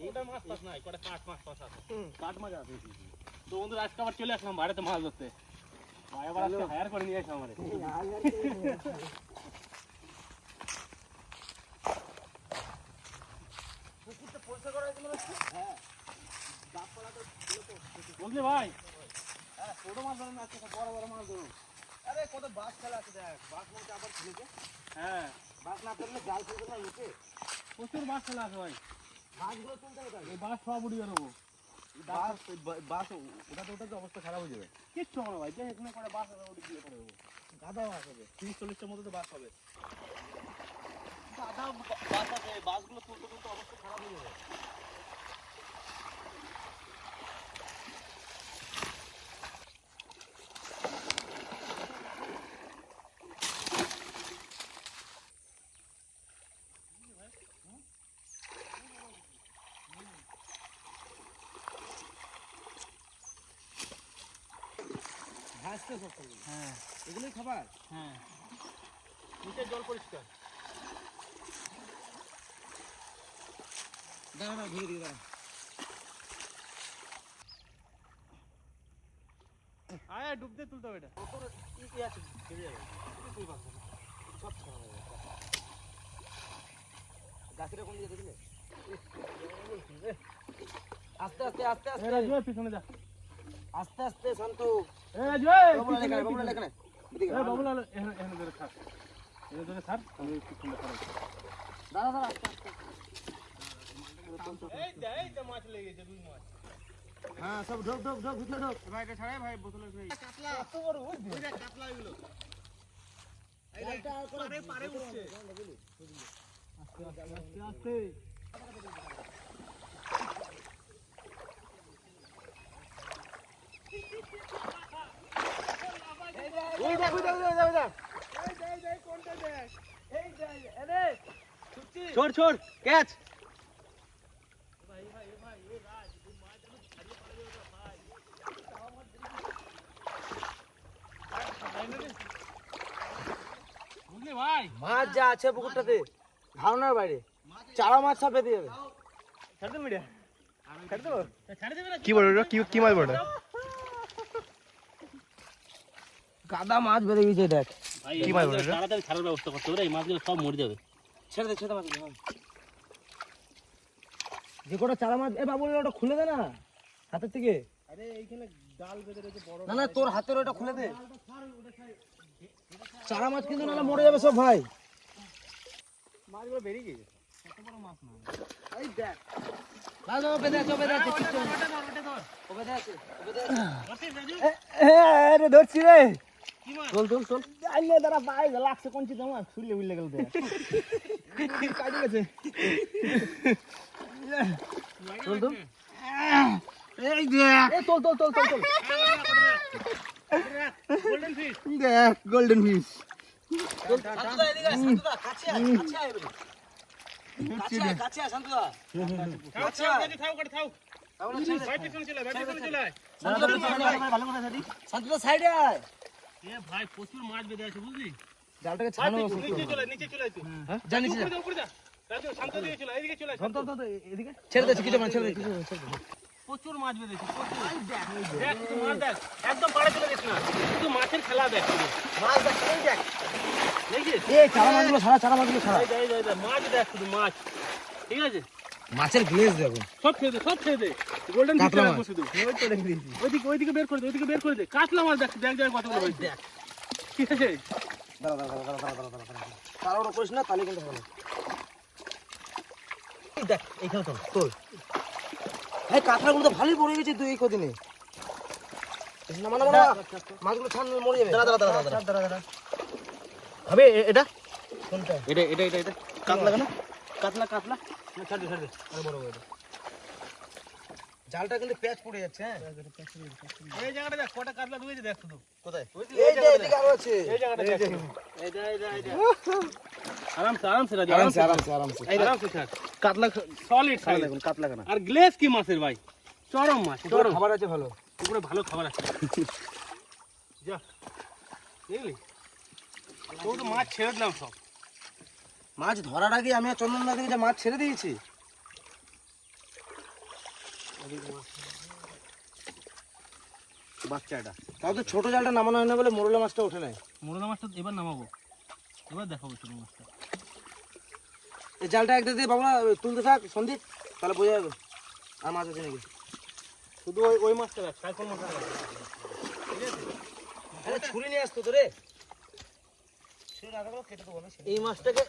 ওটা মাছ পাস নাই, কটা কাঠ মাছ পাস আছে। কাঠ মাছ আছে। তো বন্ধুরা আজকে আবার চলে আসলাম বাড়িতে মাছ ধরতে। ভাই আবার আজকে হায়ার করে নিয়ে আসলাম আমারে। পুকুরটা পরিষ্কার করা হয়েছে মনে হচ্ছে? হ্যাঁ। গাছপালাটা ছিল তো। বুঝলি ভাই? হ্যাঁ, ছোট মাছ ধরে না, আজকে বড় বড় মাছ ধরুন। আরে কত বাস খেলা আছে দেখ, বাস মধ্যে আবার ছেলেকে। হ্যাঁ, বাস না করলে জাল ফেলবে না লোকে। প্রচুর বাস খেলা আছে ভাই। বাসগুলো তুলতে হবে, এই বাস সব উড়িয়ে দেবো। বাস ওটাতে ওটাতে অবস্থা খারাপ হয়ে যাবে। কিচ্ছু হবে ভাই, এখানে করে বাস উঠে দিয়ে করে দেবো। গাদা বাস হবে, 30-40টার মধ্যে তো বাস হবে। গাদা বাস আছে, বাসগুলো তুলতে তুলতে অবস্থা খারাপ হয়ে যাবে। হ্যাঁ, এগুলোই খাবার। হ্যাঁ, নিচে জল পরিষ্কার। দাঁড়া ধীরে ধীরে দাঁড়া। আয় ডুবতে তুলতে হবে এটা। কি আছে বেরিয়ে যাবে। তুই বাস সব ছাড়া হয়ে যাবে। গাছের কোন দিকে দেখলে? আস্তে আস্তে আস্তে আস্তে রাজু পিছনে যা। আস্তে আস্তে শান্ত। এ রাজু বাবুলা লেখানে এদিকে। এ বাবুলা এখানে ধরে থাক। এখানে ধরে থাক, আমি পিছনে খারাপ। দাঁড়া দাঁড়া আস্তে আস্তে। এই যে মাছ লেগে গেছে, দুই মাছ। হ্যাঁ, সব ঢোক ঢোক ঢোক ভিতরে ঢোক। ভাই এটা ছাড়াই ভাই বোতলে খাই। কাতলা কত বড় ওই যে কাতলা এগুলো। এইটা পারে পারে উঠছে। আস্তে আস্তে আস্তে। ওই দেখ ওই দেখ ওই দেখ। এই কোনটা দেখ। এই দেখ আরে ছুটছি। छोड़ छोड़ ক্যাচ। ভাই ভাই ভাই এই রাজ তুই মাছ যেন ছাড়িয়ে পারবে ওটা ভাই। বুঝলি ভাই, মাছ যা আছে পুকুরটাতে ধারণার বাইরে। চারা মাছ সব বেঁধে যাবে। ছাড় দে মিডিয়া, ছাড় দেবো। ছাড় দেবে না কি বড় কি মাছ বড়? গাদা মাছ বেঁধে গেছে দেখ। কি মাছ বড়? তাড়াতাড়ি ছাড়ার ব্যবস্থা করতে হবে, এই মাছগুলো সব মরে যাবে। ছেড়ে দে ছেড়ে দে মাছ। যে কোটা চারা মাছ এ বাবু ওটা খুলে দে না হাতের থেকে। আরে এইখানে ডাল বেঁধে রয়েছে বড়। না না তোর হাতের ওটা খুলে দে। চারা মাছ কিন্তু না মরে যাবে সব ভাই। মাছগুলো বেরিয়ে গেছে। কত বড় মাছ না। এই দেখ। না না বেঁধে আছে বেঁধে আছে। ওটা ধর। ও বেঁধে আছে। আরে ধরছি রে। কি মাছ? চল। আইলে দাঁড়া পাই লাগছে কোনচি তোমার ছুলে উইলে গেল দে। কাটি গেছে। চল এই দেখ। এ চল। Golden fish. দেখ গোল্ডেন ফিশ। শান্তদা এদিকে শান্তদা কাছে আয় বলে। কাছে আয় শান্তদা। থাও। ভাই পিছনে চলে আয়। শান্তদা সাইডে আয়। এ ভাই প্রচুর মাছ বেঁধে আছে বুঝলি? জালটাকে ছাড়ো। নিচে চলে আয় তুই। হ্যাঁ যা নিচে উপরে যা। রাজু শান্ত দিকে চলে এদিকে চলে আয়। শান্ত এদিকে ছেড়ে দে কিছু মাছ ছেড়ে দে। প্রচুর মাছ বেঁধেছে প্রচুর। দেখ তুই মাছ দেখ একদম পাড়ে চলে গেছিস না। তুই মাছের খেলা দেখ। মাছ দেখ এই দেখ। দেখিস এই চারা মাছগুলো ছাড়া এই মাছ দেখ শুধু মাছ। ঠিক আছে মাছের গ্লেজ দেখো সব ছেড়ে দে গোল্ডেন ফিশ রাখবো শুধু। ওই তো রেখে দিয়েছি। ওইদিকে বের করে দে কাতলা মাছ দেখ কতগুলো হয়েছে। দেখ ঠিক আছে দাঁড়া তাড়াহুড়ো করিস না তাহলে কিন্তু হবে। দেখ এইখানে তোল ভাই কাঁকড়াগুলো তো ভালোই পড়ে গেছে তুই এই কদিনে। না মাছগুলো ছাড়লে মরে যাবে। দাঁড়া হবে এটা কোনটা? এটা কাতলা কেন? কাতলা না ছাড় দে আরে বড় এটা জালটা কিন্তু প্যাচ পড়ে যাচ্ছে। হ্যাঁ এই জায়গাটা দেখ কটা কাতলা ধুয়েছে দেখ শুধু। কোথায়? এই যে এদিকে আরো আছে। এই জায়গাটা দেখ। এই আরামসে রাজু আরামসে ছাড়। কাতলা সলিড সাইজ দেখুন কাতলা কেন। আর গ্লেজ কি মাছের ভাই চরম মাছ। চরম খাবার আছে ভালো। পুকুরে ভালো খাবার আছে। যা দেখলি তো মাছ ছেড়ে দিলাম সব। মাছ ধরার আগে আমি চন্দনদা থেকে যে মাছ ছেড়ে দিয়েছি বাচ্চাটা তাও তো ছোট জালটা নামানো হয় না বলে মোরলা মাছটা ওঠে না। মোরলা মাছটা এবার নামাবো, এবার দেখাবো ছোট মাছটা। এই জালটা একটা দিয়ে বাবুরা তুলতে থাক সন্দীপ, তাহলে বোঝা যাবে আর মাছ আছে নাকি। শুধু ওই মাছটা রাখ, সাইফল মাছটা রাখ, ঠিক আছে? আরে ছুরি নিয়ে আসতো তো রে, কেটে দেবো না। এই মাছটাকে,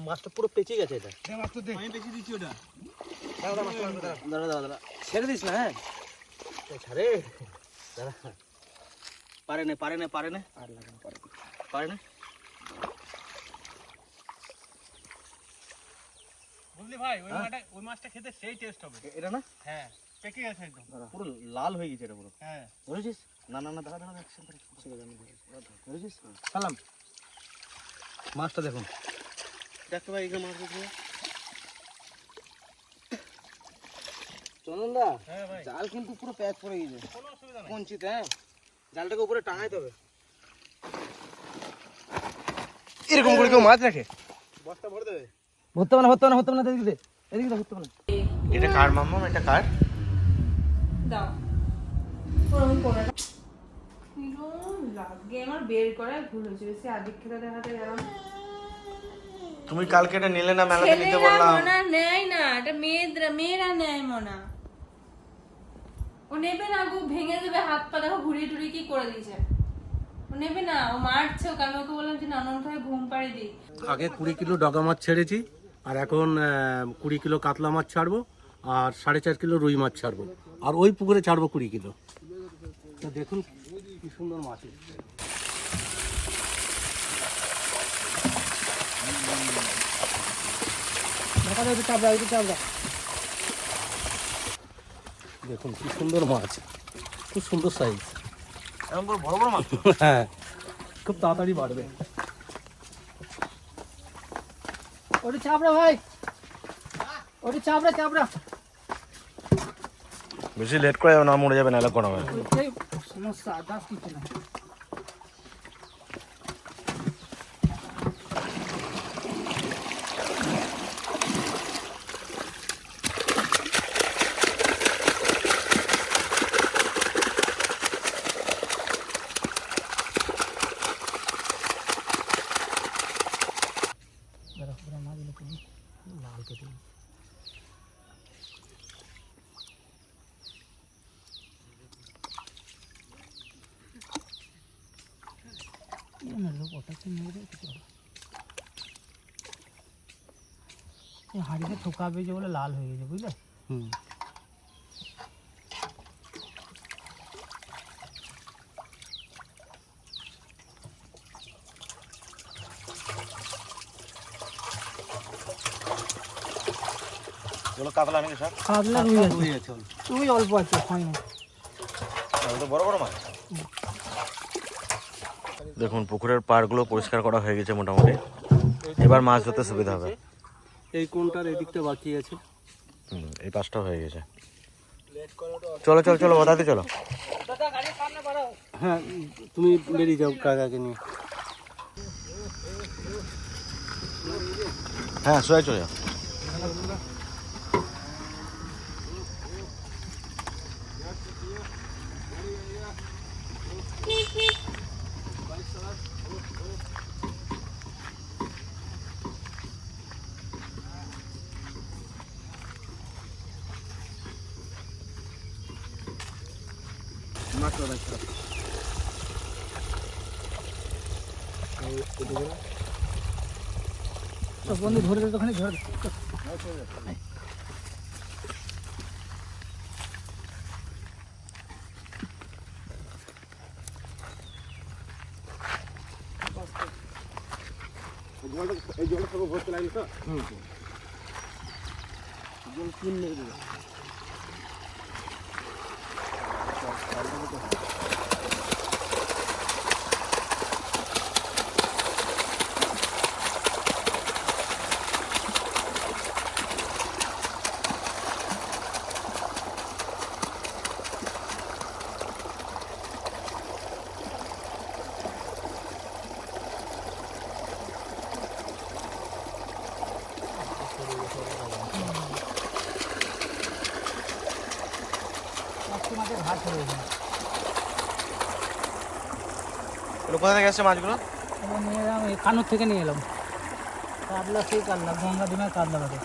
মাছটা পুরো পেঁচে গেছে। এটা আমি পেঁচে দিচ্ছি ওটা। দাঁড়া দাঁড়া দাঁড়া, ছেড়ে দিস না। হ্যাঁ ছাড়ে, দাঁড়া, পারে না পারে না পারে না আর লাগানো পারে না। বুঝলি ভাই, ওই মাছটা খেতে সেই টেস্ট হবে। এটা না? হ্যাঁ, পেকে গেছে একদম, পুরো লাল হয়ে গেছে এটা পুরো। হ্যাঁ, ধরেছিস? না না না, দাঁড়া দাঁড়া, ধরেছিস? সালাম, মাছটা দেখুন। দেখতে ভাই, এখানে মাছ দেখতে। চন্দনদা, হ্যাঁ ভাই, জাল কিন্তু পুরো প্যাচ পড়ে গেছে। কোনো অসুবিধা নেই। কঞ্চিতে, হ্যাঁ, জালটাকে উপরে টাঙাইতে হবে। এরকম করে কেউ মাছ রাখে? বস্তা ভরে দেবে। ভরতে হবে না, ভরতে হবে না, ভরতে হবে না, এদিকে দে, এদিকে দে, ভরতে হবে না। এটা কার মাম্মা? এটা কার? দাও ওরকম করে না, লাগে আমার বের করায় ভুল হয়েছে। বেশি আদিক খেতে দেখাতে গেলাম। তুমি কালকে এটা নিলে না, মেলাতে নিতে বললাম। মনা নেয় না, এটা মেয়েরা নেয় মনা। ও নেবে না গো, ভেঙে দেবে হাত পা। দেখো ঘুরিয়ে টুরিয়ে কি করে দিয়েছে। ও নেবে না, ও মারছে ওকে। আমি ওকে বললাম যে ননদ ভাই ঘুম পাড়ি দিই। আগে 20 কিলো ডগা মাছ ছেড়েছি, আর এখন 20 কিলো কাতলা মাছ ছাড়বো, আর 4.5 কিলো রুই মাছ ছাড়বো, আর ওই পুকুরে ছাড়বো 20 কিলো। তো দেখুন কি সুন্দর মাছ। দেখুন কি সুন্দর মাছ, খুব সুন্দর সাইজ। এরকম বড় বড় মাছ। হ্যাঁ, খুব তাড়াতাড়ি বাড়বে। ওটা চাপড়া ভাই, ওটা চাপড়া। বেশি লেট করে না, মরে যাবে, নাহলে কোনো হবে। সমস্যা দাস কিছু না। হাড়িতে ঠোকা পেয়েছে বলে লাল হয়ে গেছে, বুঝলে? কাতলা নাকি স্যার? কাতলা রুই আছে, রুই অল্প আছে, হয় না। বড় বড় মাছ। দেখুন পুকুরের পাড়গুলো পরিষ্কার করা হয়ে গেছে মোটামুটি, এবার মাছ ধরতে সুবিধা হবে। এই কোনটার এদিকটা বাকি আছে, এই পাশটা হয়ে গেছে। চলো চলো চলো, বাদাতে চলো। হ্যাঁ তুমি বেরিয়ে যাও কাকাকে নিয়ে। হ্যাঁ সোয়া চলে যাও। বন্ধু ধরে দে, ওখানে ধরে। এই জলটা সব ভরতে লাগলো তো। জল তিন লেগে দেবে। মাছের ঘাট ছিল এখানে। কোথা থেকে আসছে মাছগুলো? এবার নিয়ে এলাম এই কানুর থেকে নিয়ে এলাম। কাতলা সেই কাতলা, গঙ্গা ডিমের কাতলা কাটে।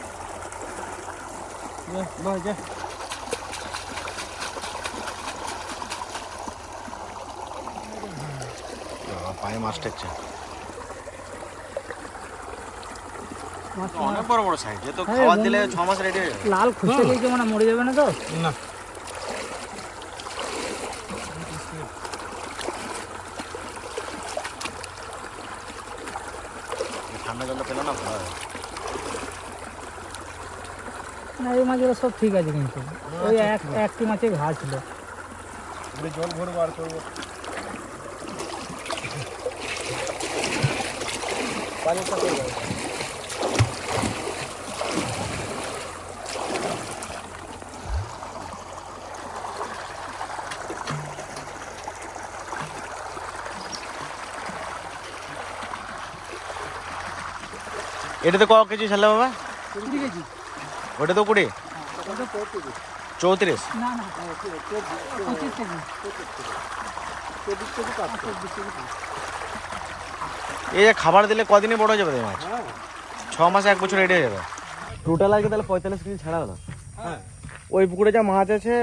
পায়ে মাছ টেকছে। মাছ অনেক বড় বড় সাইজ। এ তো হ্যাঁ, খাবার দিলে 6 মাস রেডি হয়ে যাবে। লাল খুঁজতে গিয়েছে মানে মরে যাবে না তো? না। ঠান্ডা জলটা পেলো না ভালো হবে। না এই মাছগুলো সব ঠিক আছে কিন্তু ওই একটি মাছের ঘা ছিল। জল ভরবো আর করবো। এটাতে ক কেজি ছাড়লে বাবা? 20 কেজি। ওটা তো 20, 34। না না 25 কেজি। এই যে খাবার দিলে কদিনে বড় হয়ে যাবে এই মাছ? 6 মাসে 1 বছর রেডি হয়ে যাবে। টোটাল আজকে তাহলে 45 কেজি ছাড়া হলো। হ্যাঁ ওই পুকুরে যা মাছ আছে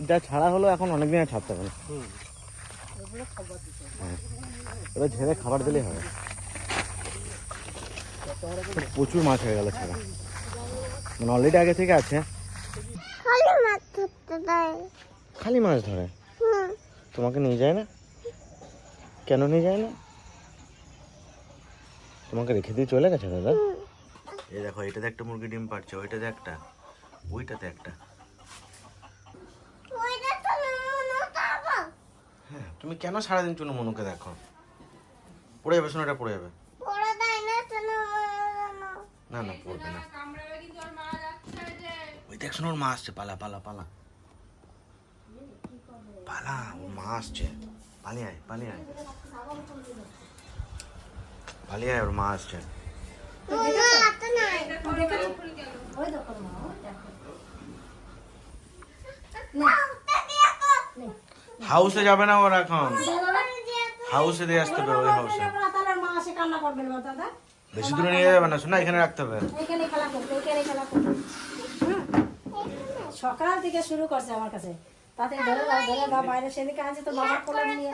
যা ছাড়া হলো এখন অনেক দিন আর ছাড়তে হবে না। এবার ঝেড়ে খাবার দিলেই হবে। প্রচুর মাছ হয়ে গেল ছাড়া, মানে অলরেডি আগে থেকে আছে। খালি মাছ ধরে তোমাকে নিয়ে যায় না? কেন নিয়ে যায় না? তোমাকে রেখে দিয়ে চলে গেছে দাদা। এই দেখো এটাতে একটা মুরগি ডিম পাড়ছে, ওইটাতে একটা, ওইটাতে একটা। হ্যাঁ তুমি কেন সারাদিন চুনো মনুকে দেখো? পড়ে যাবে, শোনো এটা পড়ে যাবে। না না পড়বে না। ওই দেখ শোনো ওর মা আসছে, পালা পালা পালা পালা, ওর মা আসছে। পালিয়ে আয় পালিয়ে আয় পালিয়ে আয়, ওর মা আসছে। হাউসে যাবে না ওর এখন, হাউসে দিয়ে আসতে হবে। ওই হাউসে বেশি দূরে নিয়ে যাবে না, শোনা এখানে রাখতে হবে। সকাল থেকে শুরু করছে আমার কাছে, তাতে ধরে দাও বাইরে সেদিকে আছে তো বাবার কোলে নিয়ে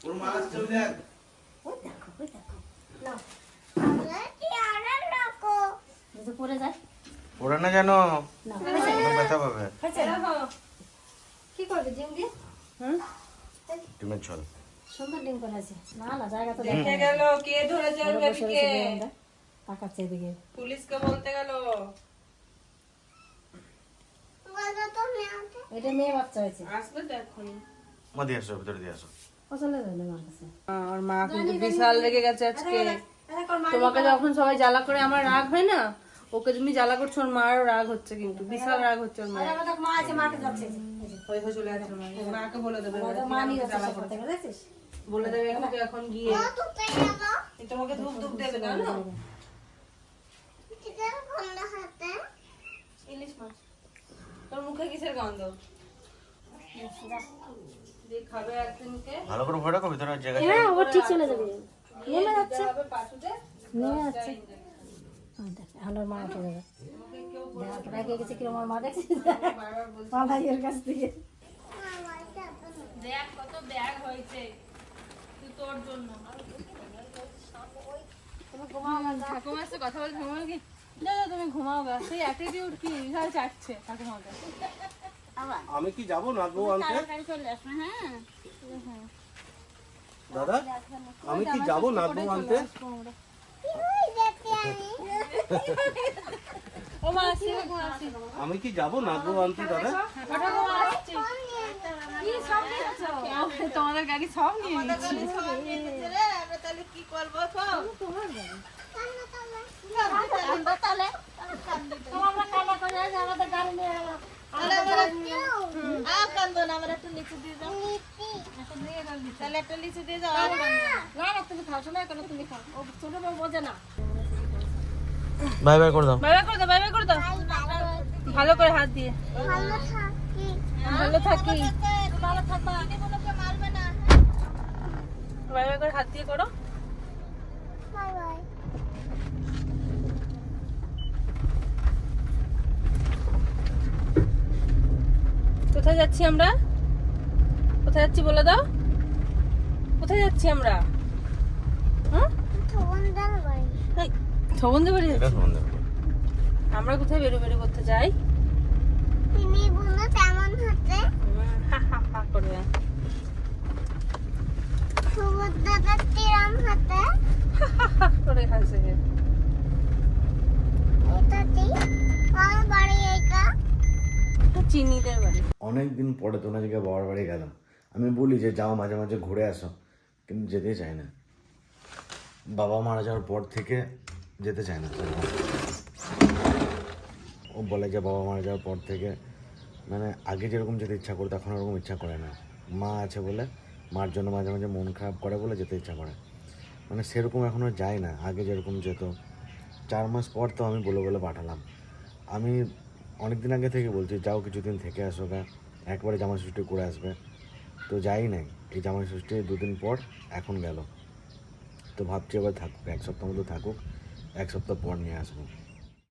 ওর মা আসছে, ওই দেখ। ওই দেখো নাও যদি পড়ে যায় ওরা না জানো না ব্যথা পাবে। কি করবে ডিম দিয়ে? হুম ডিমের ঝোল সুন্দর ডিম করেছে। না না জায়গা তো দেখে গেল কে ধরেছে ওর বেবিকে, তাকাচ্ছে এদিকে। পুলিশকে বলতে গেল। এটা মেয়ে বাচ্চা হয়েছে। আসবে তো এক্ষুনি। মা দিয়ে আসো, ভিতরে দিয়ে আসো। ও চলে যাবে আমার কাছে। ওর মা কিন্তু বিশাল রেগে গেছে আজকে। তোমাকে যখন সবাই জ্বালা করে আমার রাগ হয় না, ওকে তুমি জ্বালা করছো, ওর মারও রাগ হচ্ছে, কিন্তু বিশাল রাগ হচ্ছে ওর মায়ের। আমার মা আছে, মাকে যাচ্ছে। হয়ে চলে গেছে ওর মা। মাকে বলে দেবে, মা নিয়ে যাচ্ছে সকাল থেকে, দেখছিস? বলে দেবে একটু এখন গিয়ে তোমাকে ধূপ ধূপ দেবে না। ইলিশ মাছ তোর মুখে কিসের গন্ধ? যে খাবে একদিনকে ভালো করে ভয় রাখো, ভিতরে জায়গা। হ্যাঁ ও ঠিক চলে যাবে। নেমে যাচ্ছে, হবে পাশুতে নেমে যাচ্ছে। দেখ এখন ওর মা উঠে যাবে। রেখে গেছে কিরম ওর মা, দেখছিস? পালাইয়ের কাছ থেকে। দেখ কত ব্যাগ হয়েছে তুই তোর জন্য। তুমি ঘুমাও না, যা। ঠাকুমার সাথে কথা বলতে ঘুমাও কি? না না তুমি ঘুমাও গা। সেই অ্যাটিটিউড কি বিশাল চাটছে ঠাকুমাকে। আমি কি যাবো নাচবো আনতে? দাদা আমি কি যাবো নাচবো আনতে? ও মা আসছে, ঠাকুমা আসছে। আমি কি যাবো নাচবো আনতে দাদা? ঠাকুমা আসছে। কি সব নিয়েছো? তোমাদের গাড়ি সব নিয়ে নিয়েছি। আমরা তাহলে কি করবো সব? আমরা কান্না করে আসি, আমাদের গাড়ি নিয়ে গেল। না না তুমি খাও, শোনো কেন তুমি খাও। ও ছোট বউ বোঝে না। বাই বাই করে দাও। বাই বাই করে দাও, বাই বাই করে দাও। ভালো করে হাত দিয়ে। ভালো থাকি। ভালো থাকবা। বোনকে মারবে না। বাই বাই করে হাত দিয়ে করো। Bye bye. কোথায় যাচ্ছি আমরা? কোথায় যাচ্ছি বলে দাও। কোথায় যাচ্ছি আমরা? হ্যাঁ, থবন্দার বাড়ি। ছবন্ধে বাড়ি যাচ্ছি। আমরা কোথায় বেরো করতে যাই? তিনি বোন তেমন হতে হা হা হা করে সুভদ্রাটা তিরাম হতে হা হা করে হাসে। এটাতেই আমার বাড়ি এটা। চিনিদের বাড়ি। অনেক দিন পরে তো আজকে বাবার বাড়ি গেলাম। আমি বলি যে যাও মাঝে মাঝে ঘুরে আসো, কিন্তু যেতে চায় না। বাবা মারা যাওয়ার পর থেকে যেতে চায় না। ও বলে যে বাবা মারা যাওয়ার পর থেকে মানে আগে যেরকম যেতে ইচ্ছা করতো এখন ওরকম ইচ্ছা করে না। মা আছে বলে, মার জন্য মাঝে মাঝে মন খারাপ করে বলে যেতে ইচ্ছা করে। মানে সেরকম এখনও যায় না আগে যেরকম যেত। 4 মাস পর তো আমি বলে পাঠালাম। আমি অনেক দিন আগে থেকে বলছি যাও কিছুদিন থেকে আসো গা, একবারে জামাই ষষ্ঠী করে আসবে। তো যাই নাই, এই জামাই ষষ্ঠী 2 দিন পর এখন গেল। তো ভাবছি এবার থাকুক, 1 সপ্তাহ মতো থাকুক, 1 সপ্তাহ পর নিয়ে আসবো।